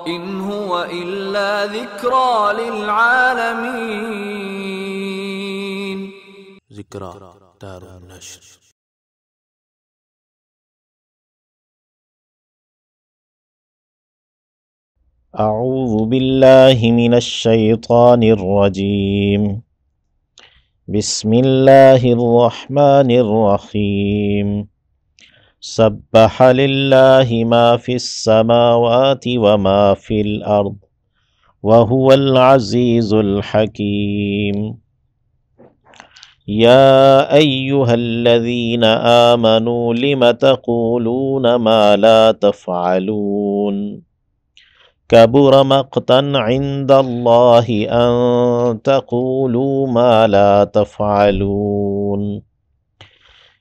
إن هو إلا ذكرى للعالمين. ذکریٰ دار النشر. أعوذ بالله من الشيطان الرجيم. بسم الله الرحمن الرحيم. سبح لله ما في السماوات وما في الأرض وهو العزيز الحكيم. يا أيها الذين آمنوا لم تقولون ما لا تفعلون كبر مقتا عند الله أن تقولوا ما لا تفعلون.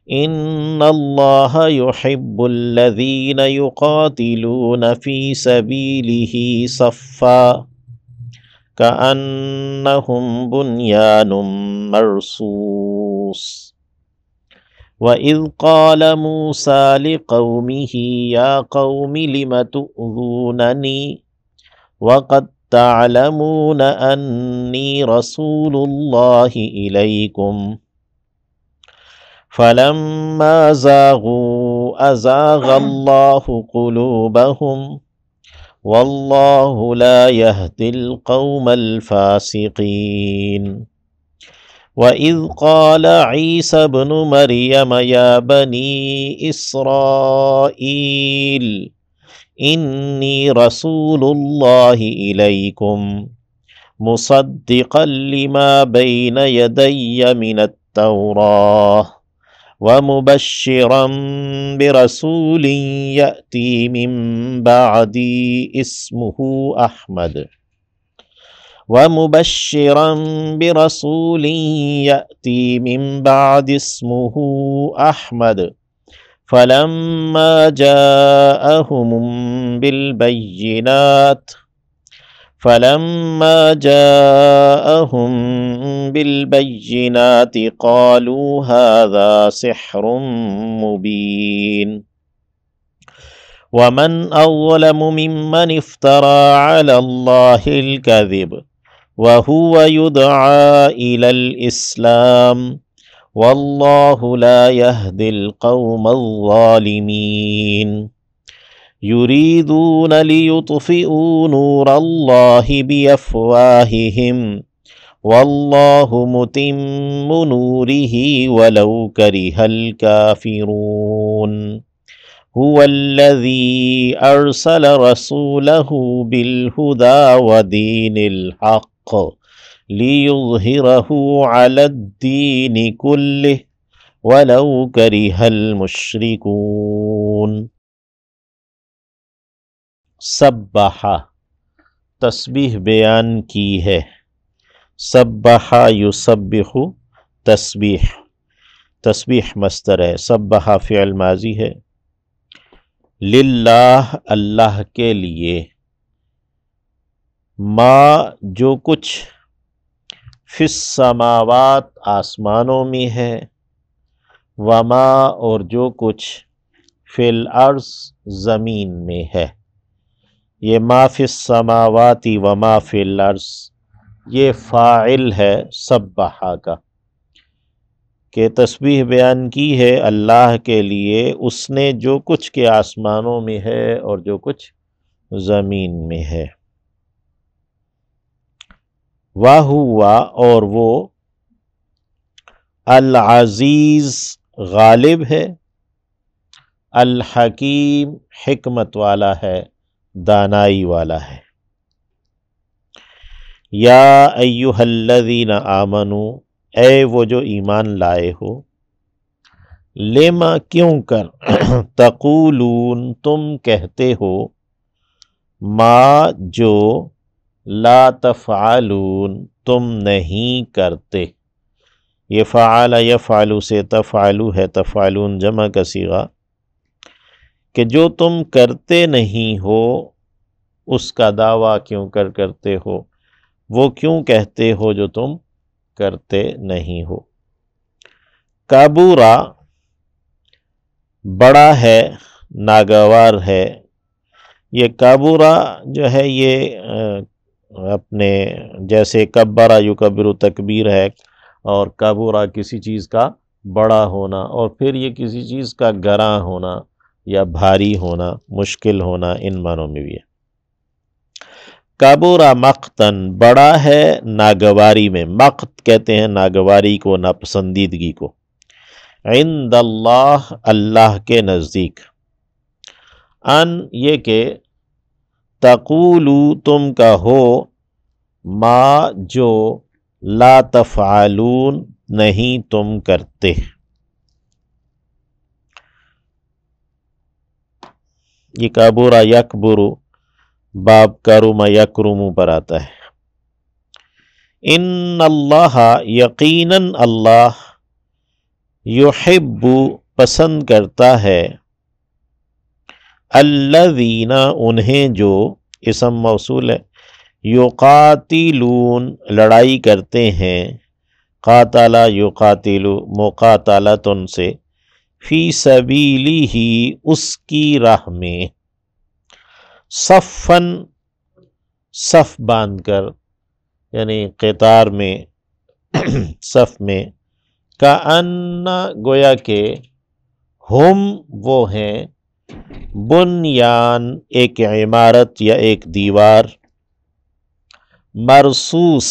إن الله يحب الذين يقاتلون في سبيله صفا كأنهم بنيان مرصوص. وإذ قال موسى لقومه يا قوم لم تؤذونني وقد تعلمون أني رسول الله إليكم فلما زاغوا أزاغ الله قلوبهم والله لا يهدي القوم الفاسقين. وإذ قال عيسى ابن مريم يا بني إسرائيل إني رسول الله إليكم مصدقا لما بين يدي من التوراة ومبشرا برسول يأتي من بعدي اسمه أحمد فلما جاءهم بالبينات قالوا هذا سحر مبين. ومن أظلم ممن افترى على الله الكذب وهو يدعى إلى الإسلام والله لا يهدي القوم الظالمين. يريدون ليطفئوا نور الله بأفواههم والله متم نوره ولو كره الكافرون. هو الذي أرسل رسوله بالهدى ودين الحق ليظهره على الدين كله ولو كره المشركون. سبحا تسبیح بیان کی ہے. سبحا یسبح تسبیح، تسبیح مصدر ہے، سبحا فعل ماضی ہے. للہ اللہ کے لیے، ما جو کچھ فی السماوات آسمانوں میں ہے، وما اور جو کچھ فی الارض زمین میں ہے. یہ ما فی السماوات وما فی الارض یہ فاعل ہے سبحا کا، کہ تسبیح بیان کی ہے اللہ کے لیے اس نے جو کچھ کے آسمانوں میں ہے اور جو کچھ زمین میں ہے. وَهُوَ اور وہ العزیز غالب ہے، الحکیم حکمت والا ہے، دانائی والا ہے. یا ایہا الذین آمنوا اے وہ جو ایمان لائے ہو، لما کیوں کر، تقولون تم کہتے ہو، ما جو، لا تفعلون تم نہیں کرتے. یہ فعل یفعل سے تفعلو ہے، تفعلون جمع کا صیغہ، کہ جو تم کرتے نہیں ہو اس کا دعویٰ کیوں کرتے ہو، وہ کیوں کہتے ہو جو تم کرتے نہیں ہو. کابورا بڑا ہے، ناگوار ہے، یہ کابورا جو ہے یہ اپنے جیسے کبرا یکبر تکبیر ہے، اور کابورا کسی چیز کا بڑا ہونا، اور پھر یہ کسی چیز کا گراں ہونا یا بھاری ہونا، مشکل ہونا، ان معنوں میں بھی ہے۔ کابورا مقتن بڑا ہے ناگواری میں، مقت کہتے ہیں ناگواری کو، ناپسندیدگی کو، عند اللہ اللہ کے نزدیک، ان یہ کہ تقولو تم کہو، ما جو لا تفعلون نہیں تم کرتے۔ یہ کابورا یکبرو باب کرم یکرم پر آتا ہے۔ ان اللہ یقیناً اللہ یحب پسند کرتا ہے، الذین انہیں جو، اسم موصول ہے، یقاتلون لڑائی کرتے ہیں، قاتل یقاتل مقاتلتن سے، فی سبیلہ اس کی راہ میں، صفن صف باندھ کر، یعنی قطار میں، صف میں، کأن گویا کہ ہم وہ ہیں، بنیان ایک عمارت یا ایک دیوار، مرصوص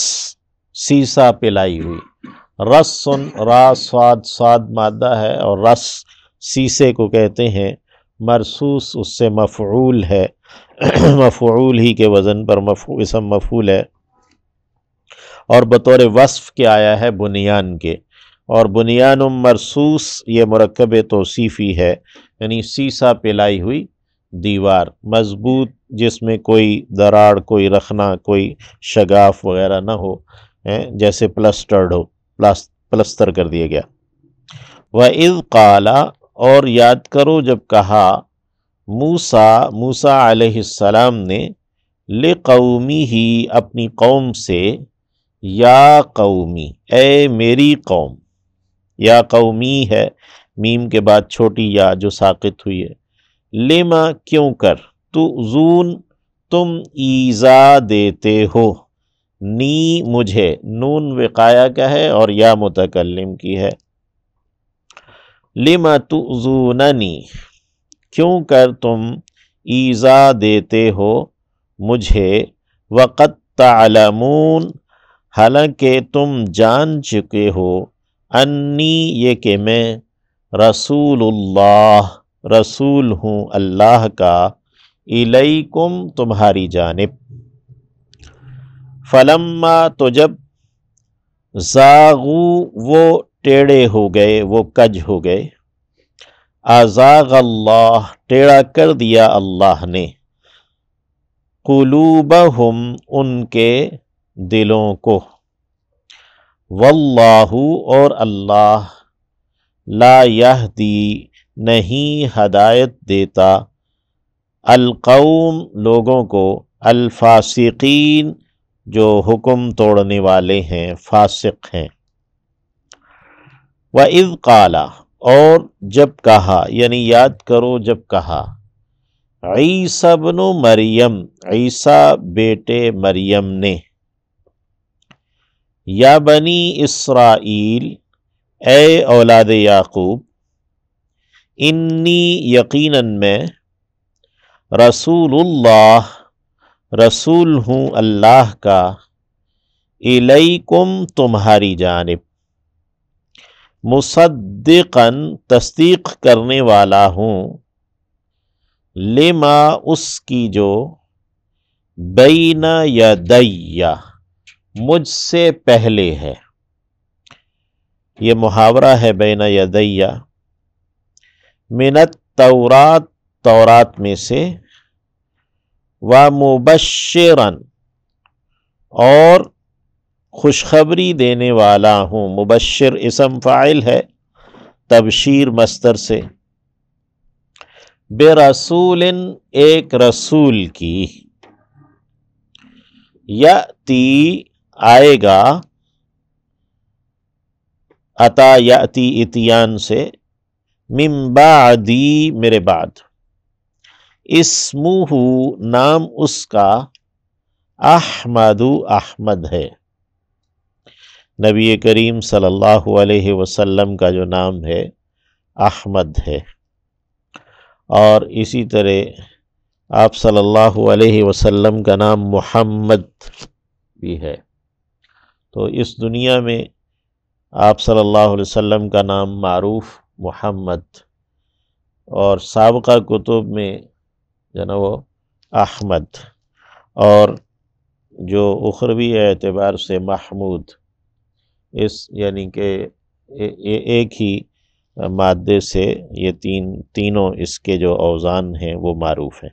سیسا پلائی ہوئی، رسن را صاد صاد مادہ ہے، اور رس سیسے کو کہتے ہیں، مرصوص اس سے مفعول ہے، مفعول ہی کے وزن پر اسم مفعول ہے، اور بطور وصف کے آیا ہے بنیان کے، اور بنیان مرصوص یہ مرکب توصیفی ہے، یعنی سیسا پلائی ہوئی دیوار، مضبوط، جس میں کوئی دراڑ، کوئی رخنا، کوئی شگاف وغیرہ نہ ہو، جیسے پلسٹرڈ ہو، پلستر کر دیا گیا۔ وَإِذْ قَالَ اور یاد کرو جب کہا موسیٰ علیہ السلام نے، لِقَوْمِهِ اپنی قوم سے، یا قومی اے میری قوم، یا قومی ہے میم کے بعد چھوٹی یا جو ساقط ہوئی ہے، لما کیوں کر، تؤذون تم ایذا دیتے ہو، نی مجھے، نون وقایا کا ہے اور یا متکلم کی ہے، لما تؤذوننی کیوں کر تم ایذا دیتے ہو مجھے، وقد تعلمون حالانکہ تم جان چکے ہو، انی یہ کہ میں، رسول اللہ رسول ہوں اللہ کا، الیکم تمہاری جانب، فلما تو جب، زاغو وہ ٹیڑے ہو گئے، وہ کج ہو گئے، ازاغ اللہ ٹیڑا کر دیا اللہ نے، قلوبہم ان کے دلوں کو، واللہ اور اللہ، لا یہدی نہیں ہدایت دیتا، القوم لوگوں کو، الفاسقین جو حکم توڑنے والے ہیں، فاسق ہیں۔ وَإِذْ قَالَ اور جب کہا، یعنی یاد کرو جب کہا، عیسیٰ ابن مریم عیسیٰ بیٹے مریم نے، یا بنی اسرائیل اے اولاد یعقوب، انی یقیناً میں، رسول اللہ رسول ہوں اللہ کا، الیکم تمہاری جانب، مصدقاً تصدیق کرنے والا ہوں، لما اس کی جو، بین یدی مجھ سے پہلے ہے، یہ محاورہ ہے بین یدی، من التورات تورات میں سے، ومبشراً اور خوشخبری دینے والا ہوں، مبشر اسم فاعل ہے، تبشیر مصدر سے، برسول ایک رسول کی، یأتی آئے گا، عطا یأتی اتیان سے، من بعدی میرے بعد، اسمہ نام اس کا احمد احمد ہے، نبی کریم صلی اللہ علیہ وسلم کا جو نام ہے احمد ہے، اور اسی طرح آپ صلی اللہ علیہ وسلم کا نام محمد بھی ہے۔ تو اس دنیا میں آپ صلی اللہ علیہ وسلم کا نام معروف محمد، اور سابقہ کتب میں جو نا وہ احمد، اور جو اخروی اعتبار سے محمود، اس یعنی کہ ایک ہی مادے سے یہ تینوں اس کے جو اوزان ہیں وہ معروف ہیں۔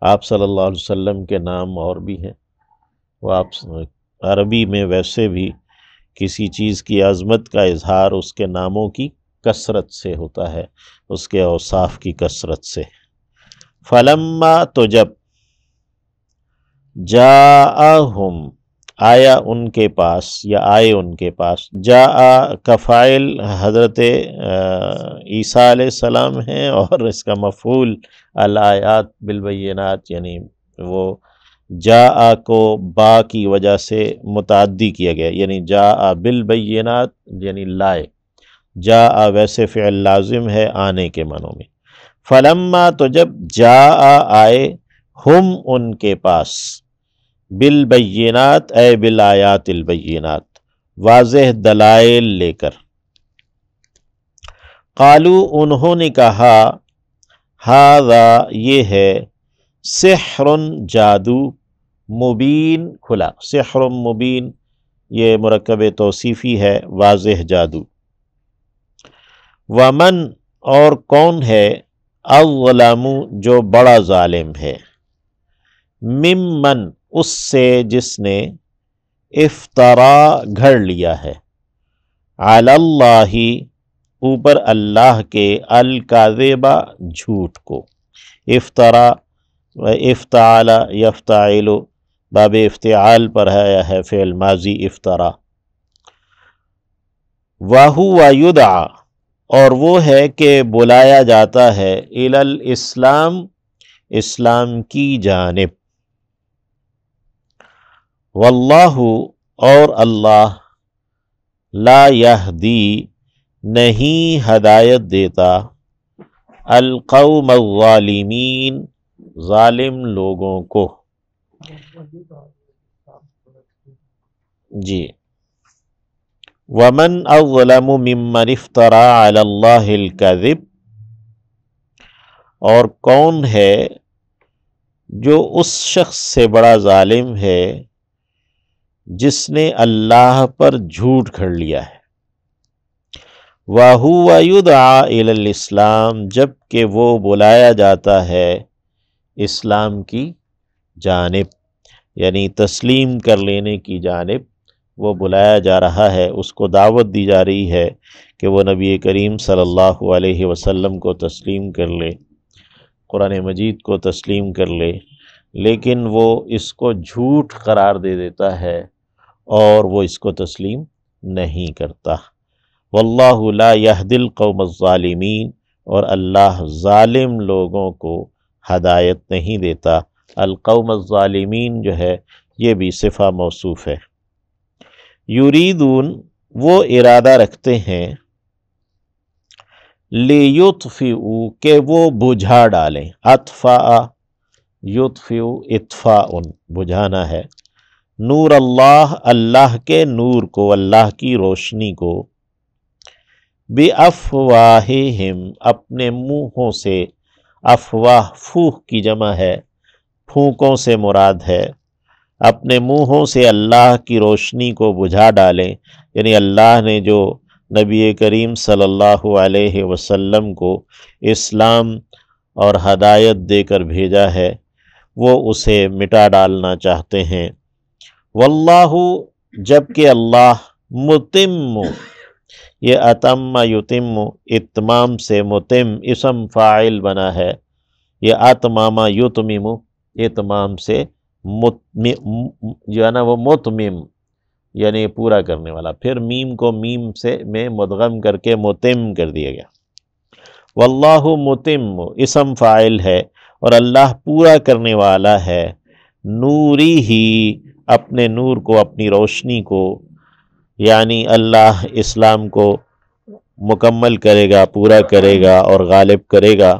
آپ صلی اللہ علیہ وسلم کے نام اور بھی ہیں، وہ آپ عربی میں ویسے بھی کسی چیز کی عظمت کا اظہار اس کے ناموں کی کثرت سے ہوتا ہے، اس کے اوصاف کی کثرت سے۔ فلما تو جب جاءہم آیا ان کے پاس یا آئے ان کے پاس، جاء کا فاعل حضرت عیسیٰ علیہ السلام ہیں، اور اس کا مفعول الآیات بالبینات، یعنی وہ جاء کو با کی وجہ سے متعدی کیا گیا، یعنی جاء بالبینات یعنی لائے، جاء ویسے فعل لازم ہے آنے کے معنوں میں۔ فلما تو جب جاء آئے، ہم ان کے پاس، بالبینات اے بالآیات البینات، واضح دلائل لے کر، قالو انہوں نے کہا، ھذا یہ ہے، سحر جادو، مبین کھلا، سحر مبین یہ مرکب توصیفی ہے، واضح جادو۔ ومن اور کون ہے، اظلم جو بڑا ظالم ہے، ممن اس سے جس نے، افترا گھڑ لیا ہے، علی اللہ اوپر اللہ کے، الکاذب جھوٹ کو، افطرا افتعال یفتعل باب افتعال پر آیا ہے فعل ماضی افطرا۔ وَهُوَ يُدْعَى اور وہ ہے کہ بلایا جاتا ہے، الی الاسلام اسلام کی جانب، واللہ اور اللہ، لا یہدی نہیں ہدایت دیتا، القوم الظالمین ظالم لوگوں کو۔ جی، ومن اظلم ممن افترى علی اللہ الکذب اور کون ہے جو اس شخص سے بڑا ظالم ہے جس نے اللہ پر جھوٹ گھڑ لیا ہے، وَهُوَ يُدْعَى إِلَى الْإِسْلَامِ جبکہ وہ بلایا جاتا ہے اسلام کی جانب، یعنی تسلیم کر لینے کی جانب وہ بلایا جا رہا ہے، اس کو دعوت دی جا رہی ہے کہ وہ نبی کریم صلی اللہ علیہ وسلم کو تسلیم کر لے، قرآن مجید کو تسلیم کر لے، لیکن وہ اس کو جھوٹ قرار دے دیتا ہے اور وہ اس کو تسلیم نہیں کرتا۔ واللہ لا یہدی القوم الظالمین اور اللہ ظالم لوگوں کو ہدایت نہیں دیتا۔ القوم الظالمین جو ہے یہ بھی صفہ موصوف ہے۔ یریدون وہ ارادہ رکھتے ہیں، لیطفئوا کہ وہ بجھا ڈالیں، اطفاء یطفئ اطفاء بجھانا ہے، نور اللہ اللہ کے نور کو، اللہ کی روشنی کو، بِأَفْوَاهِهِمْ اپنے منہوں سے، افواہ پھوک کی جمع ہے، پھونکوں سے مراد ہے، اپنے منہوں سے اللہ کی روشنی کو بجھا ڈالیں، یعنی اللہ نے جو نبی کریم صلی اللہ علیہ وسلم کو اسلام اور ہدایت دے کر بھیجا ہے وہ اسے مٹا ڈالنا چاہتے ہیں۔ واللہ جبکہ اللہ، متم یہ اتم یتم اتمام سے متم اسم فاعل بنا ہے، یہ اتمام یتمم اتمام سے جو ہے نا وہ متمم یعنی پورا کرنے والا، پھر میم کو میم سے میں مدغم کر کے متم کر دیا گیا۔ واللہ متم اسم فاعل ہے اور اللہ پورا کرنے والا ہے، نوری ہی اپنے نور کو، اپنی روشنی کو، یعنی اللہ اسلام کو مکمل کرے گا، پورا کرے گا اور غالب کرے گا۔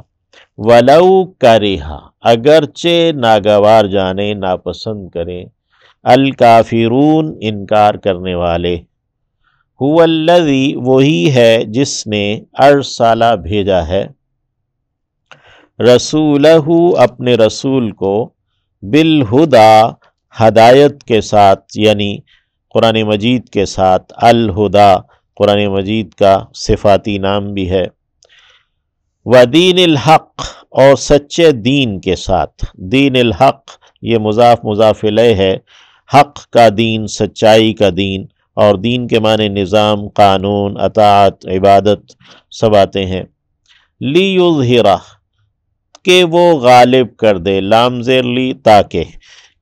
وَلَوْ کَرِہَ اگرچہ ناگوار جانے، ناپسند کریں، الکافرون انکار کرنے والے، هو الذی وہی ہے جس نے ارسلہ بھیجا ہے، رسولہ اپنے رسول کو، بالہدا ہدایت کے ساتھ، یعنی قرآن مجید کے ساتھ، الہدا قرآن مجید کا صفاتی نام بھی ہے، ودین الحق اور سچے دین کے ساتھ، دین الحق یہ مضاف مضاف الیہ ہے، حق کا دین، سچائی کا دین، اور دین کے معنی نظام، قانون، اطاعت، عبادت سب آتے ہیں۔ لیظہرہ کہ وہ غالب کر دے، لام زیر لی تاکہ،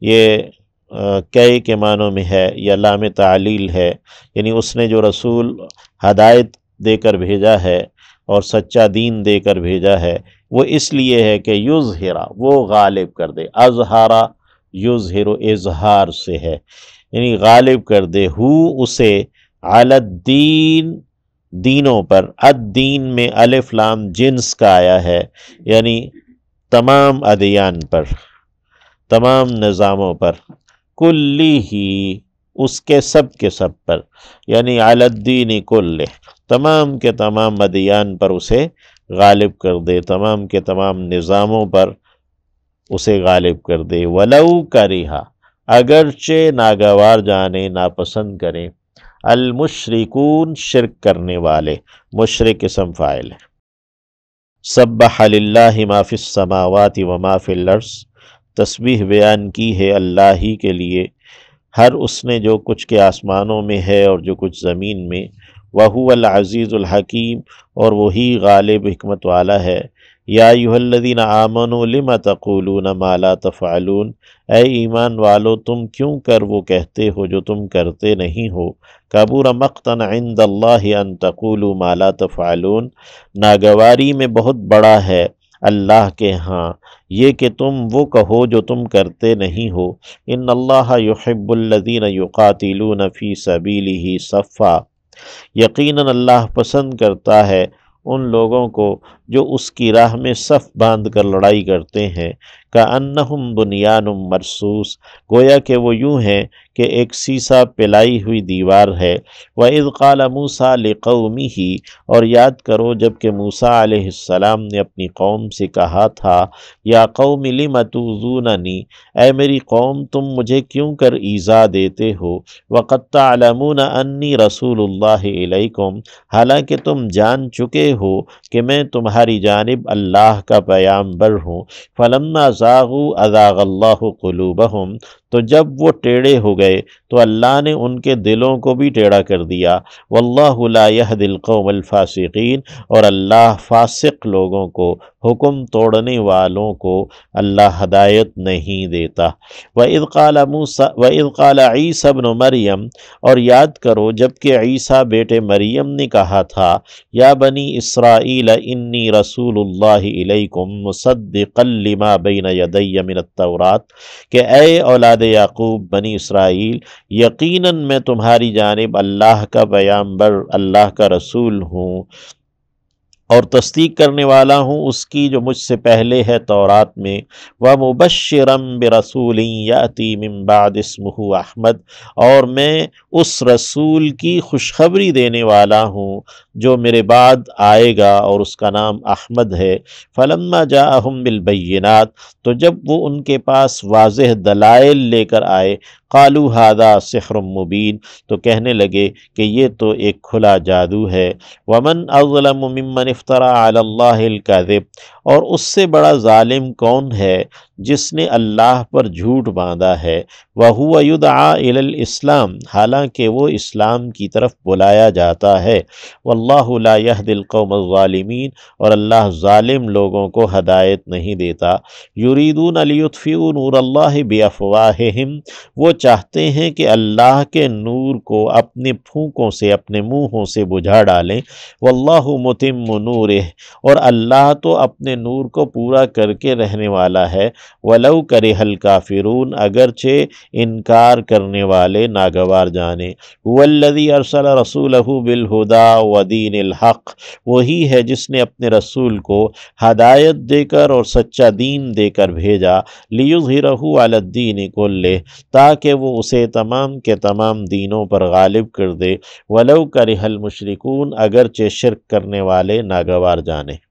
یہ کئی کے معنوں میں ہے یا لام تعلیل ہے، یعنی اس نے جو رسول ہدایت دے کر بھیجا ہے اور سچا دین دے کر بھیجا ہے، وہ اس لیے ہے کہ یظہرہ وہ غالب کر دے، اظہارہ یظہر اظہار سے ہے، یعنی غالب کر دے، اسے علی الدین دینوں پر، الدین میں الف لام جنس کا آیا ہے، یعنی تمام ادیان پر، تمام نظاموں پر، کلی ہی اس کے سب پر، یعنی علی الدین کلہ تمام کے تمام ادیان پر اسے غالب کر دے، تمام کے تمام نظاموں پر اسے غالب کر دے۔ وَلَوْ کَرِہَ اگرچہ ناگوار جانے، ناپسند کریں، المشرکون شرک کرنے والے، مشرک اسم فاعل ہے۔ سبح للہ ما فی السماوات وما فی الارض تسبیح بیان کی ہے اللہ ہی کے لیے، ہر اس نے جو کچھ کے آسمانوں میں ہے اور جو کچھ زمین میں، وَهُوَ الْعَزِيزُ الْحَكِيمُ اور وہی غالب حکمت والا ہے۔ یا ایھا الذین آمنوا لم تقولون ما لا تفعلون اے ایمان والو تم کیوں کر وہ کہتے ہو جو تم کرتے نہیں ہو، کبر مقتا عند اللہ ان تقولوا ما لا تفعلون ناگواری میں بہت بڑا ہے اللہ کے ہاں یہ کہ تم وہ کہو جو تم کرتے نہیں ہو۔ ان اللہ یحب الذین یقاتلون فی سبیلہ صفا یقیناً اللہ پسند کرتا ہے ان لوگوں کو جو اس کی راہ میں صف باندھ کر لڑائی کرتے ہیں، کأنہم بنیان مرصوص گویا کہ وہ یوں ہیں کہ ایک سیسا پلائی ہوئی دیوار ہے۔ وَإِذْ قَالَ مُوسَىٰ لِقَوْمِهِ اور یاد کرو جب کہ موسیٰ علیہ السلام نے اپنی قوم سے کہا تھا، یا قوم لِمَ تُؤْذُونَنِی اے میری قوم تم مجھے کیوں کر ایذا دیتے ہو، وَقَدْ تَعْلَمُونَ أَنِّی رَسُولُ اللَّهِ إِلَيْكُمْ حالانکہ تم جان چکے ہو کہ میں تمہاری جانب اللہ کا پیامبر ہوں۔ فَلَمَّا زَاغُوا أَزَاغَ اللَّهُ قُلُوبَهُمْ تو جب وہ ٹیڑھے ہو گئے تو اللہ نے ان کے دلوں کو بھی ٹیڑھا کر دیا۔ واللہ لا يهدي القوم الفاسقین اور اللہ فاسق لوگوں کو، حکم توڑنے والوں کو اللہ ہدایت نہیں دیتا۔ وَإِذْ قَالَ عِيسَى ابْنُ مَرْيَمَ اور یاد کرو جب کہ عیسیٰ بیٹے مریم نے کہا تھا، یا بنی اسرائیل انی رسول اللہ الیکم مصدقا لما بین یدی من التورات کہ اے اولاد یعقوب بنی اسرائیل یقیناً میں تمہاری جانب اللہ کا پیامبر، اللہ کا رسول ہوں اور تصدیق کرنے والا ہوں اس کی جو مجھ سے پہلے ہے تورات میں۔ وَمُبَشِّرًا بِرَسُولٍ يَأْتِي مِن بَعْدِ اسْمُهُ احمد اور میں اس رسول کی خوشخبری دینے والا ہوں جو میرے بعد آئے گا اور اس کا نام احمد ہے۔ فَلَمَّا جَاءَهُم بِالْبَيِّنَاتِ تو جب وہ ان کے پاس واضح دلائل لے کر آئے، قَالُوا هَذَا سِحْرٌ مُبِينٌ تو کہنے لگے کہ یہ تو ایک کھلا جادو ہے۔ وَمَنْ أَظْلَمُ مِمَّنِ افْتَرَىٰ عَلَى اللَّهِ الْكَذِبَ اور اس سے بڑا ظالم کون ہے جس نے اللہ پر جھوٹ باندھا ہے۔ وَهُوَ يُدْعَىٰ إِلَى الْإِسْلَامِ حالانکہ وہ اسلام کی طرف بلایا جاتا ہے۔ وَاللَّهُ لَا يَهْدِي الْقَوْمَ الظَّالِمِينَ اور اللہ ظالم لوگوں کو ہدایت نہیں دیتا۔ يُرِيدُونَ لِيُطْفِئُوا نُورَ اللَّهِ بِأَفْوَاهِهِمْ وہ چاہتے ہیں کہ اللہ کے نور کو اپنے پھونکوں سے، اپنے منہوں سے بجھا ڈالیں۔ واللہ متم نورہ، اور اللہ تو اپنے نور کو پورا کر کے رہنے والا ہے۔ ولو کرہ الکافرون، اگرچہ انکار کرنے والے ناگوار جانے۔ هو الذی ارسل رسولہ بالہدی ودین الحق، وہی ہے جس نے اپنے رسول کو ہدایت دے کر اور سچا دین دے کر بھیجا۔ لیظہرہ علی الدین کلہ، تاکہ وہ اسے تمام کے تمام دینوں پر غالب کر دے۔ ولو کرہ المشرکون، اگرچہ شرک کرنے والے ناگوار جانے۔